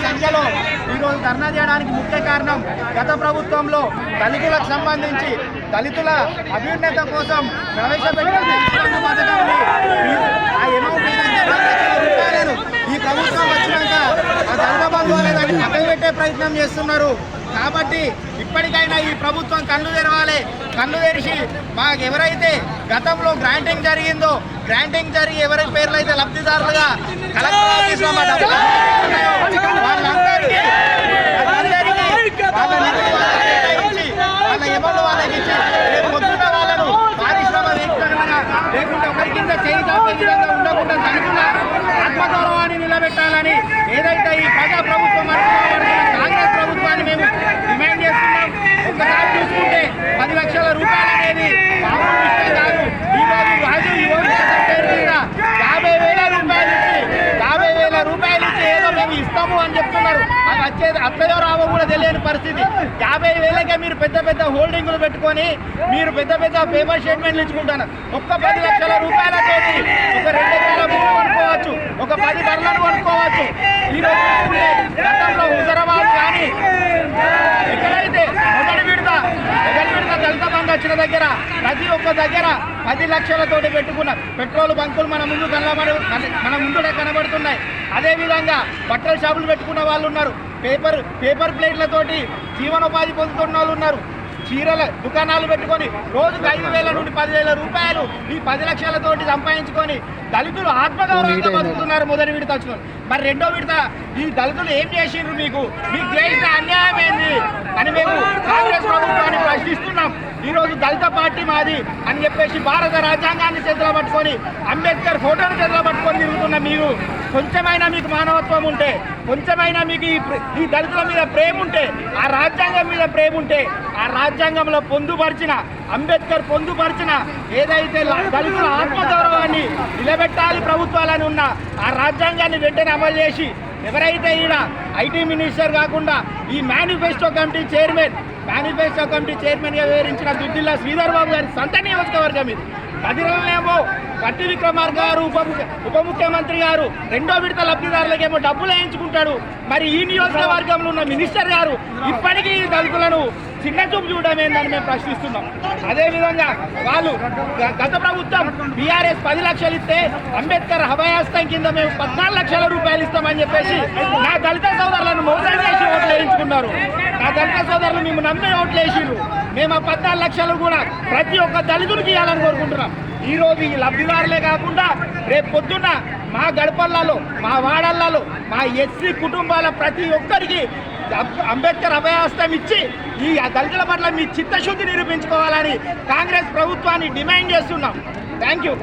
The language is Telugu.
సంఖ్యలో ఈరోజు ధర్నా చేయడానికి ముఖ్య కారణం గత ప్రభుత్వంలో దళితులకు సంబంధించి దళితుల అభ్యున్నత కోసం ప్రవేశపెట్టిన పథకాన్ని ఆ అమౌంట్ రూపాయలను ఈ ప్రభుత్వం వచ్చినాక ఆ దళిత బంధువు అనేది పక్కన పెట్టే ప్రయత్నం చేస్తున్నారు. కాబట్టి ఇప్పటికైనా ఈ ప్రభుత్వం కళ్ళు తెరవాలి. కళ్ళు తెరిచి మాకు ఎవరైతే గతంలో గ్రాంటింగ్ జరిగిందో గ్రాంటింగ్ జరిగి ఎవరి పేర్లు అయితే లబ్ధిదారులుగా కలెక్టర్ ఆఫీస్లో వాళ్ళందరికీ వాళ్ళ ఎమౌంట్ వాళ్ళకి ఇచ్చి రేపు పొద్దున్న వాళ్ళను పారిశ్రామికంగా లేకుంటే ఒకరి కింద చేయి తాపే విధంగా ఉండకుండా దళితుల ఆత్మగౌరవాన్ని నిలబెట్టాలని ఏదైతే ఈ ప్రజా ప్రభుత్వం కాంగ్రెస్ ప్రభుత్వాన్ని మేము డిమాండ్ చేస్తున్నాం. ఒకసారి చూసుకుంటే 10 లక్షల రూపాయలు అనేది మామూలు విషయం కాదు. ఈరోజు రాజు యువనేతల పేరు మీద 50,000 రూపాయలు ఇచ్చి ఏదో మేము ఇస్తాము అని చెప్తున్నారు. అది వచ్చేది అత్తయో రావో కూడా తెలియని పరిస్థితి. 50,000కే మీరు పెద్ద పెద్ద హోల్డింగులు పెట్టుకొని మీరు పెద్ద పెద్ద పేపర్ స్టేట్మెంట్లు ఇచ్చుకుంటున్నారు. ఒక్క 10 లక్షల రూపాయలతోటి ఒక 2 ఎకరాల భూమి కొనుక్కోవచ్చు, ఒక 10 బర్లను కొనుక్కోవచ్చు. ఈరోజు గతంలో హుజరాబాద్ కానీ ఎక్కడైతే మొదటి విడత దళిత బంధు వచ్చిన దగ్గర ప్రతి ఒక్క దగ్గర 10 లక్షలతోటి పెట్టుకున్న పెట్రోల్ బంకులు మన ముందు కనబడుతున్నాయి. అదేవిధంగా బట్టల షాపులు పెట్టుకున్న వాళ్ళు ఉన్నారు. పేపర్ ప్లేట్లతోటి జీవనోపాధి పొందుతున్న వాళ్ళు ఉన్నారు. చీరల దుకాణాలు పెట్టుకొని రోజుకు 5,000 నుండి 10,000 రూపాయలు ఈ 10 లక్షలతోటి సంపాదించుకొని దళితులు ఆత్మగౌరవంగా బతుకుతున్నారు. మొదటి విడత వచ్చిన మరి రెండో విడత ఈ దళితులు ఏం చేసిండ్రు, మీకు చేసిన అన్యాయం ఏంది అని మేము కాంగ్రెస్ ప్రభుత్వాన్ని ప్రశ్నిస్తున్నాం. ఈరోజు దళిత పార్టీ మాది అని చెప్పేసి భారత రాజ్యాంగాన్ని చేతిలో పట్టుకొని అంబేద్కర్ ఫోటోను చేతిలో పట్టుకొని తిరుగుతున్న మీరు కొంచెమైనా మీకు మానవత్వం ఉంటే, కొంచెమైనా మీకు ఈ దళితుల మీద ప్రేమ ఉంటే, ఆ రాజ్యాంగం మీద ప్రేమ ఉంటే, ఆ రాజ్యాంగంలో పొందుపరిచిన అంబేద్కర్ పొందుపరిచిన ఏదైతే దళితుల ఆత్మగౌరవాన్ని నిలబెట్టాలి ప్రభుత్వాలని ఉన్న ఆ రాజ్యాంగాన్ని వెంటనే అమలు చేసి ఎవరైతే ఈయన ఐటీ మినిస్టర్ కాకుండా ఈ మేనిఫెస్టో కమిటీ చైర్మన్గా వివరించిన దుద్దిల్లా శ్రీధర్ బాబు గారి సొంత నియోజకవర్గం ఇది. కదిరలనేమో పట్టి విక్రమార్క గారు ఉప ముఖ్యమంత్రి గారు రెండో విడత లబ్ధిదారులకేమో డబ్బులు వేయించుకుంటాడు. మరి ఈ నియోజకవర్గంలో ఉన్న మినిస్టర్ గారు ఇప్పటికీ దళితులను చిన్న చూపు చూడడం ఏందని మేము ప్రశ్నిస్తున్నాం. అదేవిధంగా వాళ్ళు గత ప్రభుత్వం బీఆర్ఎస్ 10 లక్షలు ఇస్తే అంబేద్కర్ అభయాస్తం కింద మేము 14 లక్షల రూపాయలు ఇస్తామని చెప్పేసి నా దళిత సోదరులను మోసం చేసి ఓట్లు వేయించుకున్నారు. నా దళిత సోదరులు మేము నమ్మి ఓట్లు వేసిర్రు. మేము ఆ 14 లక్షలు కూడా ప్రతి ఒక్క దళితుడికి ఇవ్వాలని కోరుకుంటున్నాం. ఈరోజు ఈ లబ్ధిదారులే కాకుండా రేపు పొద్దున్న మా గడపల్లలో, మా వాడళ్లలో, మా ఎస్సీ కుటుంబాల ప్రతి ఒక్కరికి అంబేద్కర్ అభయాస్తం ఇచ్చి ఈ దళితుల పట్ల మీ చిత్తశుద్ధి నిరూపించుకోవాలని కాంగ్రెస్ ప్రభుత్వాన్ని డిమాండ్ చేస్తున్నాం. Thank you.